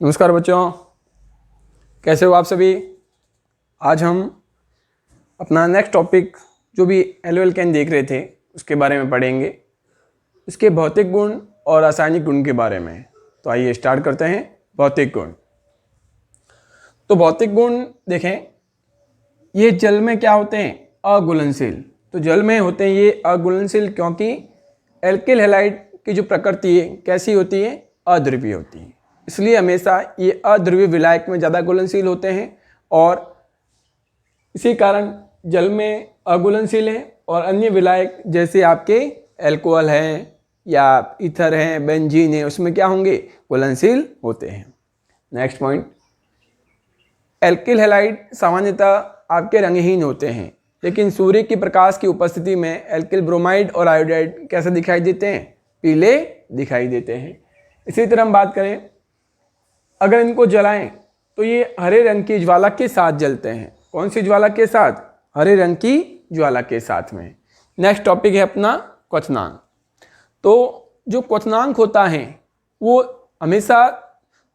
नमस्कार बच्चों, कैसे हो आप सभी। आज हम अपना नेक्स्ट टॉपिक जो भी एल्केन देख रहे थे उसके बारे में पढ़ेंगे, इसके भौतिक गुण और रासायनिक गुण के बारे में। तो आइए स्टार्ट करते हैं। भौतिक गुण। तो भौतिक गुण देखें, ये जल में क्या होते हैं? अघुलनशील। तो जल में होते हैं ये अघुलनशील, क्योंकि एल्किल हैलाइड की जो प्रकृति है कैसी होती है? अध्रुवीय होती है। इसलिए हमेशा ये अध्रुवीय विलायक में ज़्यादा घुलनशील होते हैं और इसी कारण जल में अघुलनशील है। और अन्य विलायक जैसे आपके अल्कोहल हैं या ईथर हैं, बेंजीन है, उसमें क्या होंगे? घुलनशील होते हैं। नेक्स्ट पॉइंट, एल्किल हैलाइड सामान्यतः आपके रंगहीन होते हैं, लेकिन सूर्य की प्रकाश की उपस्थिति में एल्किल ब्रोमाइड और आयोडाइड कैसे दिखाई देते हैं? पीले दिखाई देते हैं। इसी तरह हम बात करें, अगर इनको जलाएं तो ये हरे रंग की ज्वाला के साथ जलते हैं। कौन सी ज्वाला के साथ? हरे रंग की ज्वाला के साथ में। नेक्स्ट टॉपिक है अपना क्वथनांक। तो जो क्वथनांक होता है वो हमेशा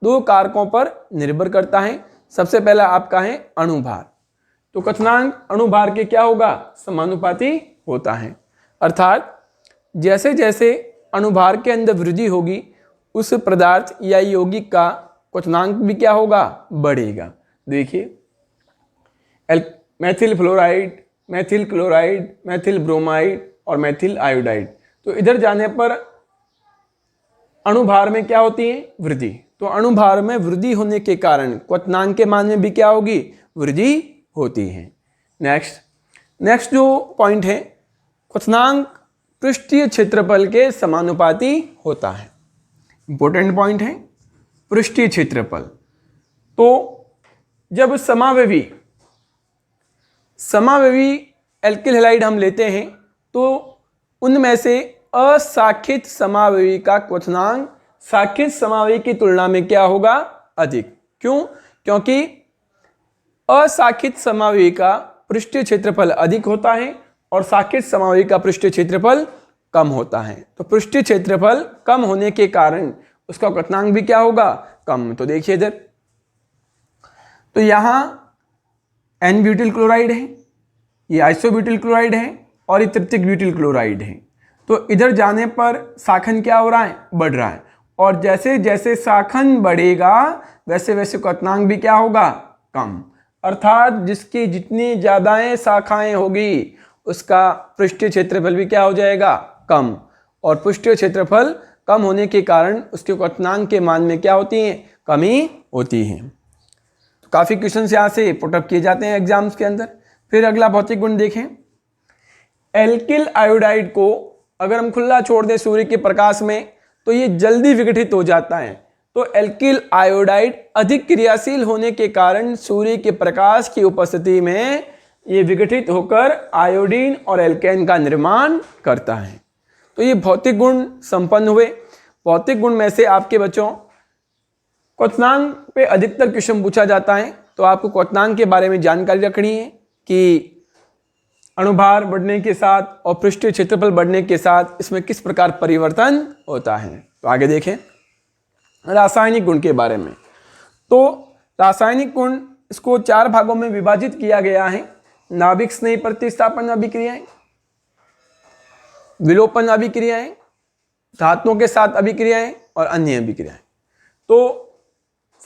दो कारकों पर निर्भर करता है। सबसे पहला आपका है अणुभार। तो क्वथनांक अणुभार के क्या होगा? समानुपाती होता है। अर्थात जैसे जैसे अणुभार के अंदर वृद्धि होगी उस पदार्थ या यौगिक का क्वथनांक भी क्या होगा? बढ़ेगा। देखिए, Maithil fluoride, Maithil chloride, Maithil bromide और मैथिल आयोडाइड। तो इधर जाने पर अणुभार में क्या होती है? वृद्धि। तो अणुभार में वृद्धि होने के कारण क्वथनांक के मान में भी क्या होगी? वृद्धि होती है। नेक्स्ट जो पॉइंट है, क्वथनांक पृष्ठीय क्षेत्रफल के समानुपाती होता है। इंपॉर्टेंट पॉइंट है पृष्ठीय क्षेत्रफल। तो जब समावयवी एल्किल हैलाइड हम लेते हैं तो उनमें से अशाखित समावयवी का क्वथनांक शाखित समावयवी की तुलना में क्या होगा? अधिक। क्यों? क्योंकि अशाखित समावयवी का पृष्ठीय क्षेत्रफल अधिक होता है और शाखित समावयवी का पृष्ठीय क्षेत्रफल कम होता है। तो पृष्ठीय क्षेत्रफल कम होने के कारण उसका क्वथनांक भी क्या होगा? कम। तो देखिए इधर, तो यहां एन ब्यूटिल क्लोराइड है, ये आइसोब्यूटिल क्लोराइड है और ये तृतीयक ब्यूटिल क्लोराइड है। तो इधर जाने पर शाखन क्या हो रहा है? बढ़ रहा है। और जैसे जैसे शाखन बढ़ेगा वैसे वैसे क्वथनांक भी क्या होगा? कम। अर्थात जिसकी जितनी ज्यादा शाखाएं होगी उसका पृष्ठीय क्षेत्रफल भी क्या हो जाएगा? कम। और पृष्ठीय क्षेत्रफल कम होने के कारण उसके क्वथनांक के मान में क्या होती है? कमी होती है। तो काफ़ी क्वेश्चन यहाँ से पुटअप किए जाते हैं एग्जाम्स के अंदर। फिर अगला भौतिक गुण देखें, एल्किल आयोडाइड को अगर हम खुला छोड़ दें सूर्य के प्रकाश में तो ये जल्दी विघटित हो जाता है। तो एल्किल आयोडाइड अधिक क्रियाशील होने के कारण सूर्य के प्रकाश की उपस्थिति में ये विघटित होकर आयोडीन और एल्केन का निर्माण करता है। तो ये भौतिक गुण संपन्न हुए। भौतिक गुण में से आपके बच्चों क्वथनांक पे अधिकतर क्वेश्चन पूछा जाता है। तो आपको क्वथनांक के बारे में जानकारी रखनी है कि अणुभार बढ़ने के साथ और पृष्ठीय क्षेत्रफल बढ़ने के साथ इसमें किस प्रकार परिवर्तन होता है। तो आगे देखें रासायनिक गुण के बारे में। तो रासायनिक गुण, इसको 4 भागों में विभाजित किया गया है। नाभिक स्नेही प्रतिस्थापन अभिक्रियाएं, विलोपन अभिक्रियाएं, धातुओं के साथ अभिक्रियाएं और अन्य अभिक्रियाएं। तो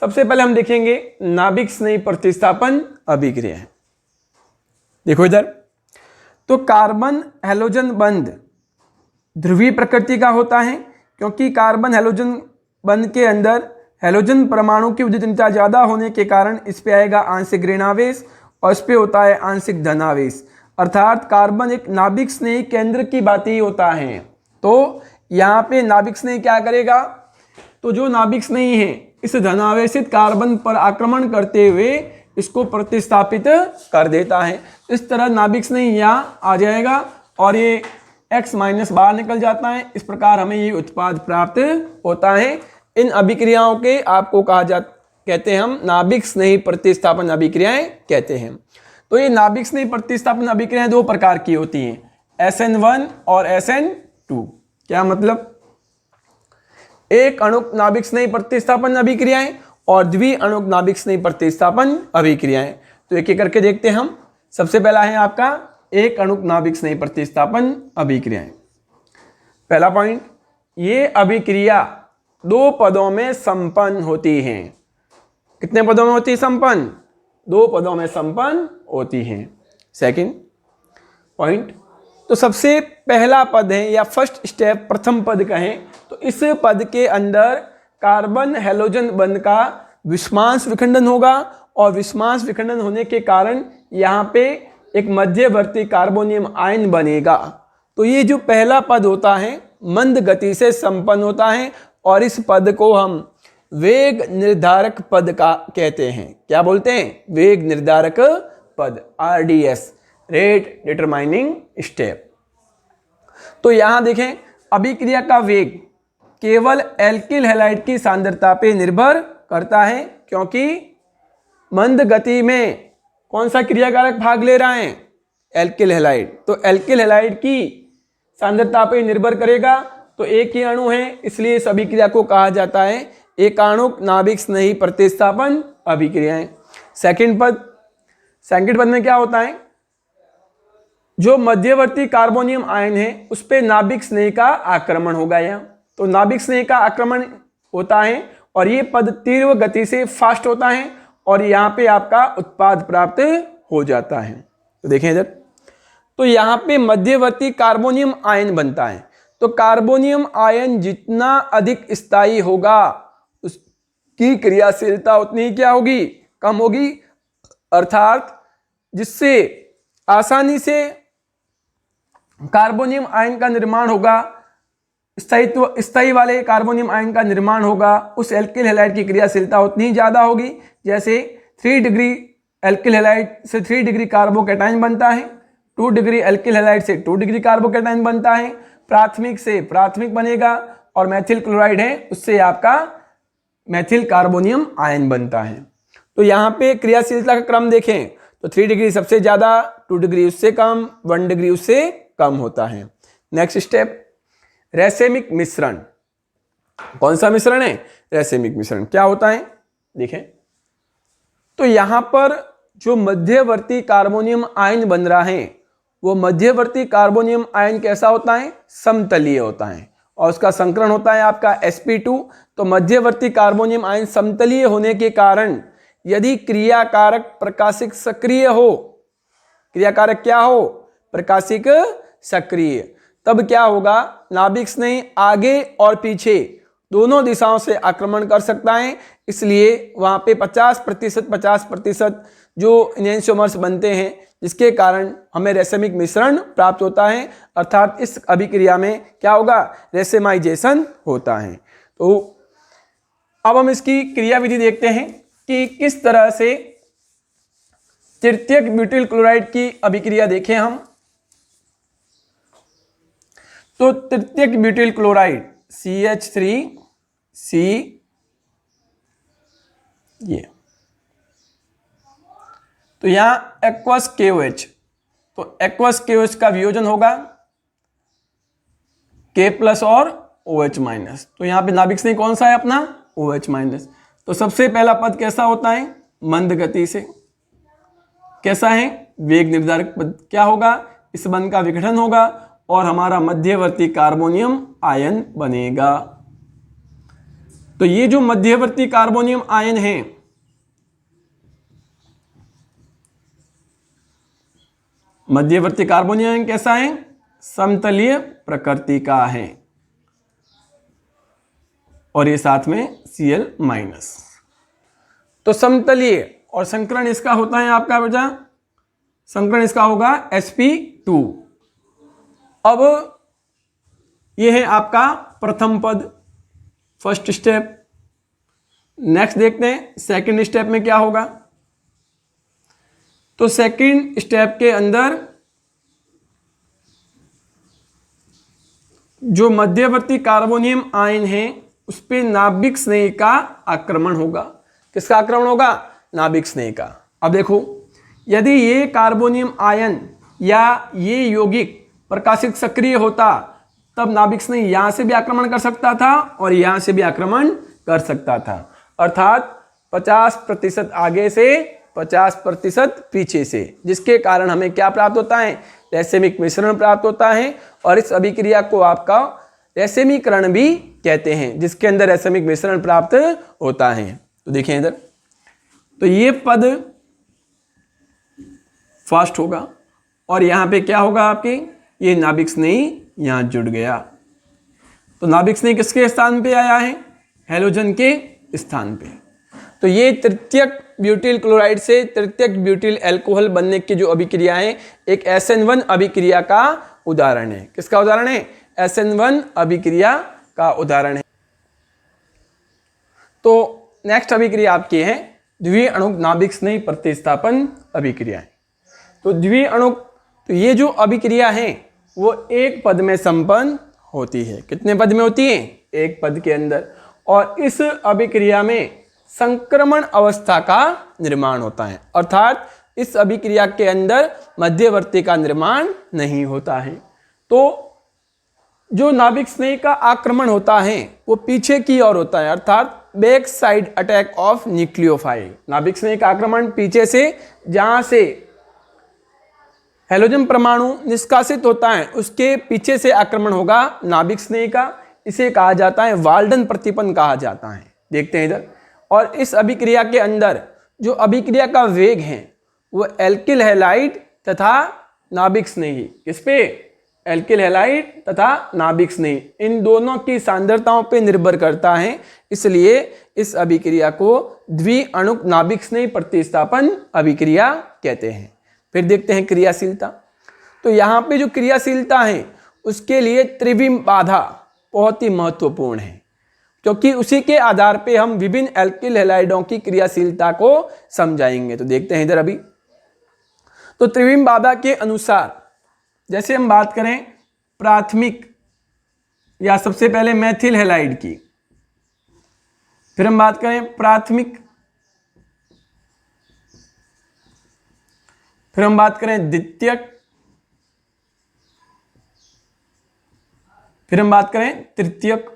सबसे पहले हम देखेंगे नाभिक स्नेही प्रतिस्थापन अभिक्रियाएं। देखो इधर, तो कार्बन हैलोजन बंध ध्रुवीय प्रकृति का होता है, क्योंकि कार्बन हैलोजन बंध के अंदर हैलोजन परमाणु की उद्दीपकता ज्यादा होने के कारण इस पे आएगा आंशिक ऋणावेश और इस पे होता है आंशिक धनावेश। अर्थात कार्बन एक नाभिक स्नेही केंद्र की बात ही होता है। तो यहाँ पे नाभिक स्नेही क्या करेगा? तो जो नाभिक स्नेही है इस धनावेशित कार्बन पर आक्रमण करते हुए इसको प्रतिस्थापित कर देता है। इस तरह नाभिक स्नेही यहाँ आ जाएगा और ये X माइनस बाहर निकल जाता है। इस प्रकार हमें ये उत्पाद प्राप्त होता है। इन अभिक्रियाओं के आपको कहते हैं हम नाभिक स्नेही प्रतिस्थापन अभिक्रियाएं कहते हैं। तो ये नाभिक स्नेही प्रतिस्थापन अभिक्रियाएं 2 प्रकार की होती हैं, SN1 और SN2। क्या मतलब? एक अणु नाभिक स्नेही प्रतिस्थापन अभिक्रियाएं और द्विअणुक नाभिक स्नेही प्रतिस्थापन अभिक्रियाएं। तो एक एक करके देखते हैं हम। सबसे पहला है आपका एक अणुक नाभिक स्नेही प्रतिस्थापन अभिक्रियाएं। पहला पॉइंट, ये अभिक्रिया 2 पदों में संपन्न होती हैं। कितने पदों में होती है संपन्न? 2 पदों में संपन्न होती हैं। सेकंड पॉइंट, तो सबसे पहला पद है या फर्स्ट स्टेप, प्रथम पद कहें तो इस पद के अंदर कार्बन हैलोजन बंध का विषमांश विखंडन होगा और विषमांश विखंडन होने के कारण यहाँ पे एक मध्यवर्ती कार्बोनियम आयन बनेगा। तो ये जो पहला पद होता है मंद गति से संपन्न होता है और इस पद को हम वेग निर्धारक पद का कहते हैं। क्या बोलते हैं? वेग निर्धारक पद, RDS, रेट डिटरमाइनिंग स्टेप। तो यहां देखें अभिक्रिया का वेग केवल एल्किल हैलाइड की सांद्रता पे निर्भर करता है, क्योंकि मंद गति में कौन सा क्रियाकारक भाग ले रहा है? Alkyl halide. तो एल्किल हैलाइड की सांद्रता पे निर्भर करेगा। तो एक ही अणु है, इसलिए इस अभिक्रिया को कहा जाता है एकाणुक नाभिक स्नेही प्रतिस्थापन अभिक्रियाएं। सेकंड पद में क्या होता है? जो मध्यवर्ती कार्बोनियम आयन है उस पे नाभिक स्नेह का आक्रमण होगा। यहाँ तो नाभिक स्नेह का आक्रमण होता है और ये पद तीव्र गति से फास्ट होता है और यहाँ पे आपका उत्पाद प्राप्त हो जाता है। तो देखें इधर, तो यहाँ पे मध्यवर्ती कार्बोनियम आयन बनता है। तो कार्बोनियम आयन जितना अधिक स्थायी होगा उसकी क्रियाशीलता उतनी ही क्या होगी? कम होगी। अर्थात जिससे आसानी से कार्बोनियम आयन का निर्माण होगा, स्थायी वाले कार्बोनियम आयन का निर्माण होगा, उस एल्किल हैलाइड की क्रियाशीलता उतनी ही ज़्यादा होगी। जैसे 3 डिग्री एल्किल हैलाइड से 3 डिग्री कार्बोकैटायन बनता है, 2 डिग्री एल्किल हैलाइड से 2 डिग्री कार्बोकैटायन बनता है, प्राथमिक से प्राथमिक बनेगा और मेथिल क्लोराइड है उससे आपका मेथिल कार्बोनियम आयन बनता है। तो यहाँ पे क्रियाशीलता का क्रम देखें तो 3 डिग्री सबसे ज़्यादा, 2 डिग्री उससे कम, 1 डिग्री उससे कम होता है। नेक्स्ट स्टेप, रैसेमिक मिश्रण। कौन सा मिश्रण है? रैसेमिक मिश्रण। क्या होता है देखें, तो यहां पर जो मध्यवर्ती कार्बोनियम आयन बन रहा है वो मध्यवर्ती कार्बोनियम आयन कैसा होता है? समतलीय होता है और उसका संकरण होता है आपका sp2। तो मध्यवर्ती कार्बोनियम आयन समतलीय होने के कारण यदि क्रियाकारक प्रकाशिक सक्रिय हो, क्रियाकारक क्या हो? प्रकाशिक सक्रिय, तब क्या होगा? नाभिक स्नेह आगे और पीछे दोनों दिशाओं से आक्रमण कर सकता है। इसलिए वहाँ पे 50% जो इनैंशियोमर्स बनते हैं जिसके कारण हमें रैसेमिक मिश्रण प्राप्त होता है। अर्थात इस अभिक्रिया में क्या होगा? रैसेमाइजेशन होता है। तो अब हम इसकी क्रियाविधि देखते हैं कि किस तरह से तृतीयक ब्यूटिल क्लोराइड की अभिक्रिया देखें हम। तो तृतीयक ब्यूटिल क्लोराइड CH3C, ये तो यहां एक्वस KOH, तो एक्वस KOH का वियोजन होगा K+ और OH-। तो यहां पे नाभिक स्नेह कौन सा है अपना? OH-। तो सबसे पहला पद कैसा होता है? मंद गति से। कैसा है? वेग निर्धारक पद। क्या होगा? इस बंध का विघटन होगा और हमारा मध्यवर्ती कार्बोनियम आयन बनेगा। तो ये जो मध्यवर्ती कार्बोनियम आयन है मध्यवर्ती कार्बोनियम आयन कैसा है? समतलीय प्रकृति का है और ये साथ में Cl-। तो समतलीय और संकरण इसका होता है आपका बेटा, संकरण इसका होगा sp2। अब ये है आपका प्रथम पद, फर्स्ट स्टेप। नेक्स्ट देखते हैं सेकंड स्टेप में क्या होगा। तो सेकंड स्टेप के अंदर जो मध्यवर्ती कार्बोनियम आयन है उस पे नाभिक स्नेह का आक्रमण होगा। किसका आक्रमण होगा? नाभिक स्नेह का। अब देखो, यदि ये कार्बोनियम आयन या ये यौगिक प्रकाशिक सक्रिय होता तब नाभिक स्नेह यहां से भी आक्रमण कर सकता था और यहां से भी आक्रमण कर सकता था। अर्थात 50% आगे से 50% पीछे से, जिसके कारण हमें क्या प्राप्त होता है, रैसेमिक मिश्रण प्राप्त होता है। और इस अभिक्रिया को आपका रैसेमीकरण भी कहते हैं, जिसके अंदर रैसेमिक मिश्रण प्राप्त होता है। तो देखिए इधर, तो ये पद फर्स्ट होगा और यहाँ पे क्या होगा आपके, ये नाभिक स्नेही यहाँ जुड़ गया। तो नाभिक स्नेही किसके स्थान पे आया है, हैलोजन के स्थान पे। तो ये तृतीयक ब्यूटिल क्लोराइड से तृतीयक ब्यूटिल अल्कोहल बनने की जो अभिक्रिया है, एक SN1 अभिक्रिया का उदाहरण है। किसका उदाहरण है, SN1 अभिक्रिया का उदाहरण है। तो नेक्स्ट अभिक्रिया आपकी है द्वितीय अणुक नाभिक स्नेही प्रतिस्थापन अभिक्रिया। तो द्वितीय अणुक, तो ये जो अभिक्रिया है वो एक पद में संपन्न होती है। कितने पद में होती है, एक पद के अंदर। और इस अभिक्रिया में संक्रमण अवस्था का निर्माण होता है, अर्थात इस अभिक्रिया के अंदर मध्यवर्ती का निर्माण नहीं होता है। तो जो नाभिक स्नेही का आक्रमण होता है वो पीछे की ओर होता है, अर्थात back side attack of nucleophile. नाभिक स्नेही का आक्रमण पीछे से, जहां से हैलोजन परमाणु निष्कासित होता है उसके पीछे से आक्रमण होगा नाभिक स्नेही का। इसे कहा जाता है वाल्डन प्रतिपन्न कहा जाता है। देखते हैं इधर, और इस अभिक्रिया के अंदर जो अभिक्रिया का वेग है वो एल्किल हैलाइड तथा नाभिक स्नेही, किस पे, एल्किल हैलाइड तथा नाभिक स्नेही, इन दोनों की सांद्रताओं पे निर्भर करता है। इसलिए इस अभिक्रिया को द्वितीय अणुक नाभिक स्नेही प्रतिस्थापन अभिक्रिया कहते हैं। फिर देखते हैं क्रियाशीलता। तो यहाँ पे जो क्रियाशीलता है उसके लिए त्रिविम बाधा बहुत ही महत्वपूर्ण है, क्योंकि उसी के आधार पे हम विभिन्न एल्किल हैलाइडों की क्रियाशीलता को समझाएंगे। तो देखते हैं इधर अभी, तो त्रिविम बाधा के अनुसार जैसे हम बात करें प्राथमिक या सबसे पहले मैथिल हैलाइड की, फिर हम बात करें प्राथमिक, फिर हम बात करें द्वितीयक, फिर हम बात करें तृतीयक,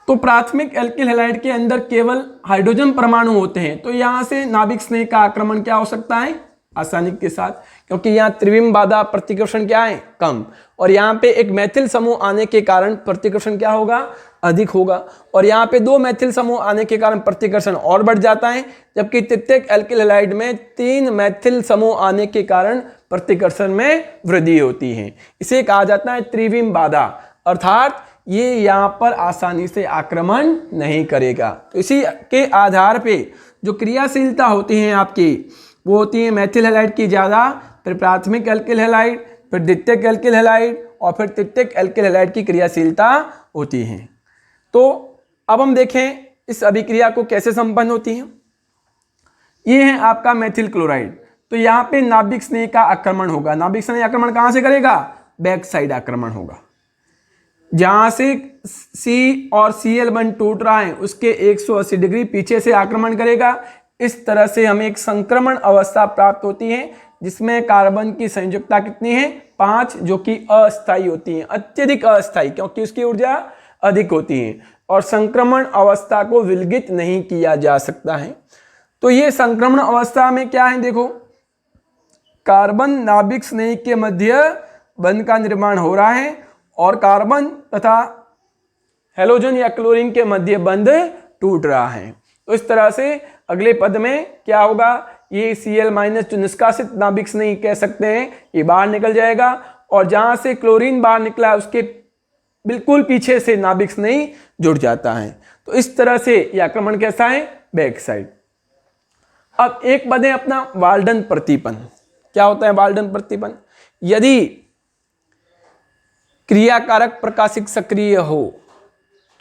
तो प्राथमिक एल्किल हैलाइड के अंदर केवल हाइड्रोजन परमाणु होते हैं। तो यहां से नाभिक स्नेह का आक्रमण क्या हो सकता है, आसानी के साथ, क्योंकि यहाँ त्रिविम बाधा प्रतिकर्षण क्या है, कम, और यहाँ पे एक मैथिल समूह आने के कारण प्रतिकर्षण क्या होगा, अधिक होगा। और यहाँ पे दो मैथिल समूह आने के कारण प्रतिकर्षण और बढ़ जाता है, जबकि तृतीयक एल्किल हैलाइड में 3 मैथिल समूह आने के कारण प्रतिकर्षण में वृद्धि होती है। इसे कहा जाता है त्रिविम बाधा, अर्थात ये यहाँ पर आसानी से आक्रमण नहीं करेगा। तो इसी के आधार पे जो क्रियाशीलता होती है आपकी, वो होती है मैथिल हैलाइड की ज़्यादा, फिर प्राथमिक एल्किल हैलाइड, फिर द्वितीयक एल्किल हैलाइड और फिर तृतीयक एल्किल हैलाइड की क्रियाशीलता होती है। तो अब हम देखें इस अभिक्रिया को कैसे संपन्न होती है। ये है आपका मैथिल क्लोराइड। तो यहाँ पे नाभिक स्नेह का आक्रमण होगा। नाभिक स्नेह आक्रमण कहाँ से करेगा, बैक साइड आक्रमण होगा। जहां से C और Cl बंध टूट रहा है उसके 180 डिग्री पीछे से आक्रमण करेगा। इस तरह से हमें एक संक्रमण अवस्था प्राप्त होती है, जिसमें कार्बन की संयुक्ता कितनी है, 5, जो कि अस्थायी होती है, अत्यधिक अस्थायी, क्योंकि उसकी ऊर्जा अधिक होती है और संक्रमण अवस्था को विलगित नहीं किया जा सकता है। तो ये संक्रमण अवस्था में क्या है, देखो, कार्बन नाभिक स्नेह के मध्य बंध का निर्माण हो रहा है और कार्बन तथा हैलोजन या क्लोरीन के मध्य बंध टूट रहा है। तो इस तरह से अगले पद में क्या होगा, ये Cl- जो निष्कासित नाभिक स्नेह कह सकते हैं, ये बाहर निकल जाएगा और जहां से क्लोरीन बाहर निकला उसके बिल्कुल पीछे से नाभिक स्नेह जुड़ जाता है। तो इस तरह से यह आक्रमण कैसा है, बैक साइड। अब एक पद है अपना वाल्डन प्रतिपन्न। क्या होता है वाल्डन प्रतिपन्न, यदि क्रियाकारक प्रकाशिक सक्रिय हो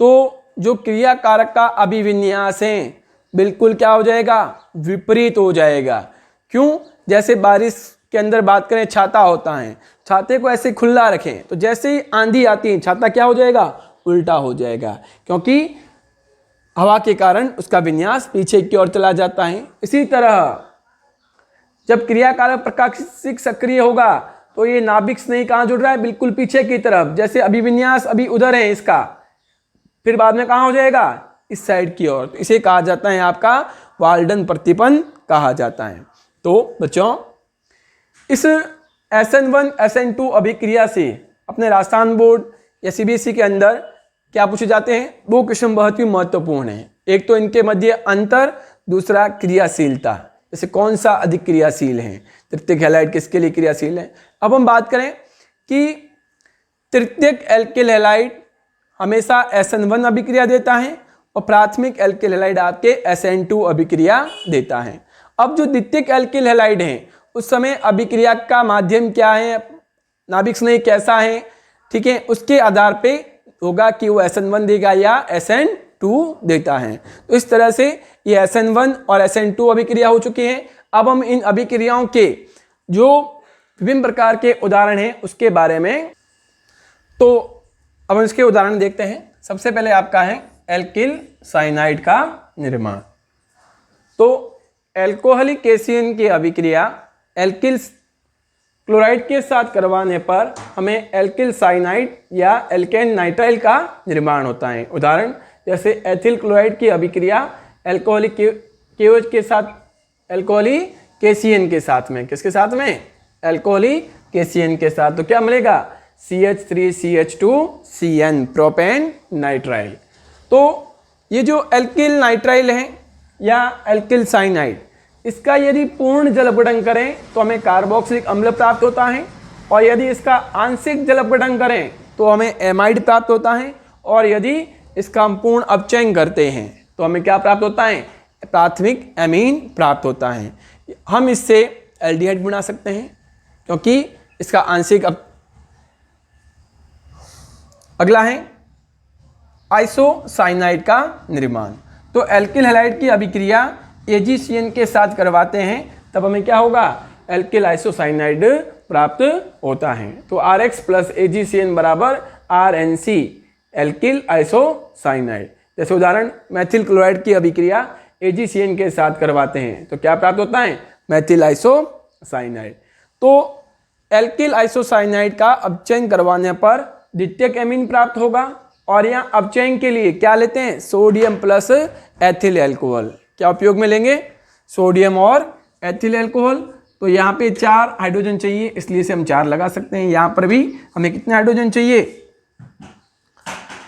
तो जो क्रियाकारक का अभिविन्यास है बिल्कुल क्या हो जाएगा, विपरीत हो जाएगा। क्यों, जैसे बारिश के अंदर बात करें, छाता होता है, छाते को ऐसे खुला रखें तो जैसे ही आंधी आती है छाता क्या हो जाएगा, उल्टा हो जाएगा, क्योंकि हवा के कारण उसका विन्यास पीछे की ओर चला जाता है। इसी तरह जब क्रियाकारक प्रकाशिक सक्रिय होगा तो ये नाभिक स्नेही कहाँ जुड़ रहा है, बिल्कुल पीछे की तरफ। जैसे अभिविन्यास अभी उधर है इसका, फिर बाद में कहाँ हो जाएगा, इस साइड की ओर। तो इसे कहा जाता है आपका वाल्डन प्रतिपन्न कहा जाता है। तो बच्चों इस SN1 SN2 अभिक्रिया से अपने राजस्थान बोर्ड या CBSE के अंदर क्या पूछे जाते हैं, 2 क्वेश्चन बहुत ही महत्वपूर्ण है। एक तो इनके मध्य अंतर, दूसरा क्रियाशीलता, जैसे कौन सा अधिक क्रियाशील है, तृतीयक हैलाइड किसके लिए क्रियाशील है। अब हम बात करें कि तृतीयक एल्किल हैलाइड हमेशा SN1 अभिक्रिया देता है और प्राथमिक एल्किल हैलाइड आपके SN2 अभिक्रिया देता है। अब जो द्वितीयक एल्किल हैलाइड है उस समय अभिक्रिया का माध्यम क्या है, नाभिक स्नेही कैसा है, ठीक है, उसके आधार पे होगा कि वो SN1 देगा या SN2 देता है। तो इस तरह से ये SN1 और SN2 अभिक्रिया हो चुकी है। अब हम इन अभिक्रियाओं के जो विभिन्न प्रकार के उदाहरण हैं उसके बारे में, तो अब हम इसके उदाहरण देखते हैं। सबसे पहले आपका है एल्किल साइनाइड का निर्माण। तो एल्कोहलिक केशियन की अभिक्रिया एल्किल क्लोराइड के साथ करवाने पर हमें एल्किल साइनाइड या एल्केन नाइट्राइल का निर्माण होता है। उदाहरण जैसे एथिल क्लोराइड की अभिक्रिया एल्कोहलिक केओएच के साथ, एल्कोहलिक केशियन के साथ में, किसके साथ में, एल्कोहलिक केशियन के साथ, तो क्या मिलेगा, CH3CH2CN प्रोपेन नाइट्राइल। तो ये जो एल्किल नाइट्राइल है या एल्किल साइनाइड, इसका यदि पूर्ण जल अपघटन करें तो हमें कार्बोक्सिलिक अम्ल प्राप्त होता है, और यदि इसका आंशिक जल अपघटन करें तो हमें एमाइड प्राप्त होता है, और यदि इसका हम पूर्ण अपचयन करते हैं तो हमें क्या प्राप्त होता है, प्राथमिक एमीन प्राप्त होता है। हम इससे एल्डिहाइड बना सकते हैं क्योंकि इसका आंशिक अगला है आइसोसाइनाइड का निर्माण। तो एल्किल हैलाइड की अभिक्रिया AgCN के साथ करवाते हैं तब हमें क्या होगा, एल्किल आइसोसाइनाइड प्राप्त होता है। तो RX प्लस AgCN बराबर RNC एल्किल आइसोसाइनाइड। जैसे उदाहरण मैथिल क्लोराइड की अभिक्रिया AgCN के साथ करवाते हैं तो क्या प्राप्त होता है, मैथिल आइसोसाइनाइड। तो एल्किल आइसोसाइनाइड का अपचयन करवाने पर द्वितीयक एमीन प्राप्त होगा, और यहाँ अपचयन के लिए क्या लेते हैं, सोडियम प्लस एथिल एल्कोहल। क्या उपयोग में लेंगे, सोडियम और एथिल एल्कोहल। तो यहाँ पे 4 हाइड्रोजन चाहिए, इसलिए से हम 4 लगा सकते हैं। यहाँ पर भी हमें कितने हाइड्रोजन चाहिए,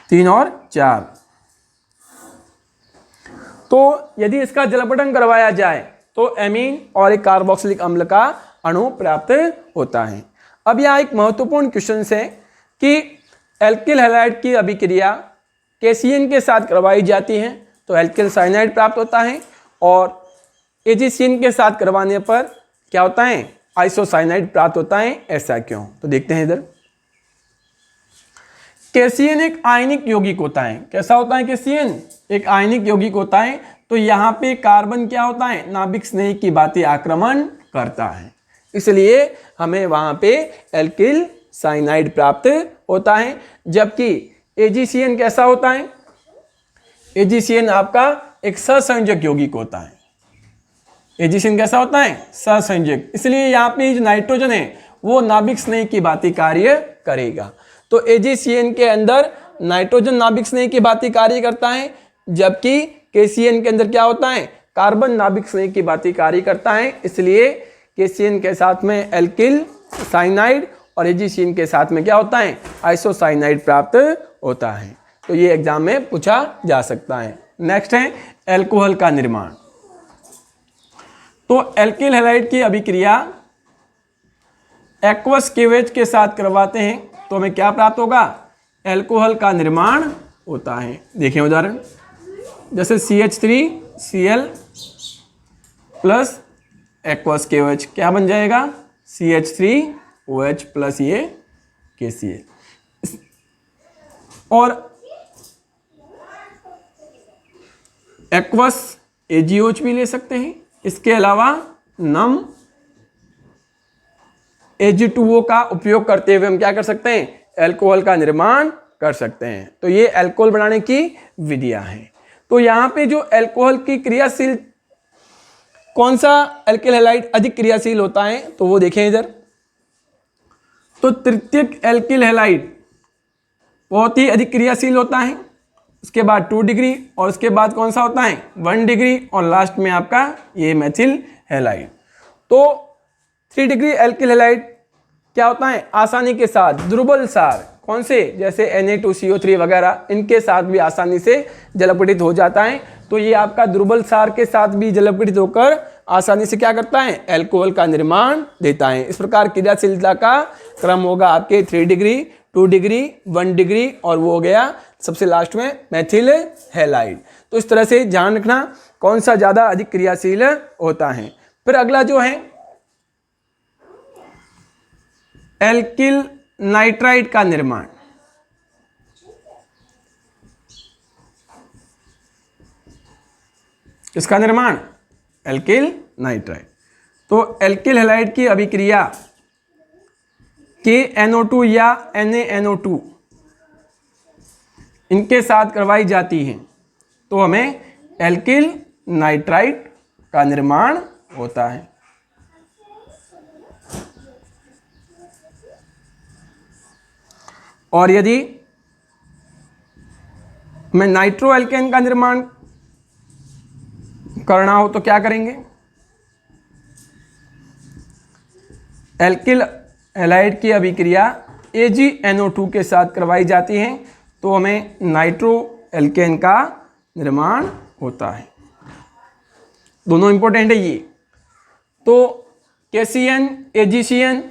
3 और 4। तो यदि इसका जल अपघटन करवाया जाए तो एमीन और एक कार्बोक्सिलिक अम्ल का अणु प्राप्त होता है। अब यहाँ एक महत्वपूर्ण क्वेश्चन है कि एल्किल हैलाइड की अभिक्रिया केशियन के साथ करवाई जाती है तो एल्किल साइनाइड प्राप्त होता है, और AgCN के साथ करवाने पर क्या होता है, आइसोसाइनाइड प्राप्त होता है। ऐसा क्यों, तो देखते हैं इधर। केशियन एक आयनिक यौगिक होता है। कैसा होता है केशियन, एक आयनिक यौगिक होता है। तो यहाँ पे कार्बन क्या होता है, नाभिक स्नेही की बातें आक्रमण करता है, इसलिए हमें वहां पे एल्किल साइनाइड प्राप्त होता है। जबकि AgCN कैसा होता है, AgCN आपका एक सहसंयोजक यौगिक होता है। AgCN कैसा होता है, सहसंयोजक, इसलिए यहाँ पे जो नाइट्रोजन है वो नाभिक स्नेही की बाती कार्य करेगा। तो AgCN के अंदर नाइट्रोजन नाभिक स्नेही की बाती कार्य करता है, जबकि KCN के अंदर क्या होता है, कार्बन नाभिक स्नेही की बाती कार्य करता है। इसलिए KCN के साथ में एल्किल साइनाइड और AgCN के साथ में क्या होता है, आइसोसाइनाइड प्राप्त होता है। तो ये एग्जाम में पूछा जा सकता है। नेक्स्ट है एल्कोहल का निर्माण। तो एल्किल हैलाइड की अभिक्रिया एक्वस केवेज के साथ करवाते हैं तो हमें क्या प्राप्त होगा, एल्कोहल का निर्माण होता है। देखिए उदाहरण जैसे CH3Cl प्लस एक्वस केवेज क्या बन जाएगा, CH3OH प्लस ये KCl। और एक्वस AgOH भी ले सकते हैं। इसके अलावा नम Ag2O का उपयोग करते हुए हम क्या कर सकते हैं, एल्कोहल का निर्माण कर सकते हैं। तो ये एल्कोहल बनाने की विधियां हैं। तो यहाँ पे जो एल्कोहल की क्रियाशील, कौन सा एल्किल हैलाइड अधिक क्रियाशील होता है, तो वो देखें इधर। तो तृतीयक एल्किल हैलाइड बहुत ही अधिक क्रियाशील होता है, उसके बाद 2 डिग्री और उसके बाद कौन सा होता है 1 डिग्री और लास्ट में आपका ये मेथिल हैलाइड। तो 3 डिग्री एल्किल हैलाइड क्या होता है आसानी के साथ दुर्बल सार कौन से जैसे Na2CO3 वगैरह इनके साथ भी आसानी से जलपीड़ित हो जाता है। तो ये आपका दुर्बल सार के साथ भी जलपीड़ित होकर आसानी से क्या करता है एल्कोहल का निर्माण देता है। इस प्रकार क्रियाशीलता का क्रम होगा आपके 3 डिग्री 2 डिग्री 1 डिग्री और वो हो गया सबसे लास्ट में मेथिल हैलाइड। तो इस तरह से ध्यान रखना कौन सा ज़्यादा अधिक क्रियाशील होता है। फिर अगला जो है एल्किल नाइट्राइड का निर्माण। किसका निर्माण एल्किल नाइट्राइड। तो एल्किल हैलाइड की अभिक्रिया KNO2 या NaNO2 इनके साथ करवाई जाती है तो हमें एल्किल नाइट्राइड का निर्माण होता है। और यदि हमें नाइट्रो एल्केन का निर्माण करना हो तो क्या करेंगे एल्किल हैलाइड की अभिक्रिया AgNO2 के साथ करवाई जाती है तो हमें नाइट्रो एल्केन का निर्माण होता है। दोनों इंपॉर्टेंट है ये। तो KCN AgCN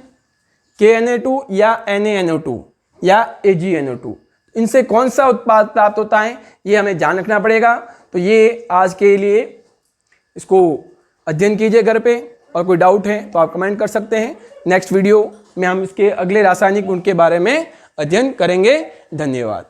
KNA2 या NaNO2 या AgNO2 इनसे कौन सा उत्पाद प्राप्त होता है ये हमें ध्यान रखना पड़ेगा। तो ये आज के लिए इसको अध्ययन कीजिए घर पे और कोई डाउट है तो आप कमेंट कर सकते हैं। नेक्स्ट वीडियो में हम इसके अगले रासायनिक गुण के बारे में अध्ययन करेंगे। धन्यवाद।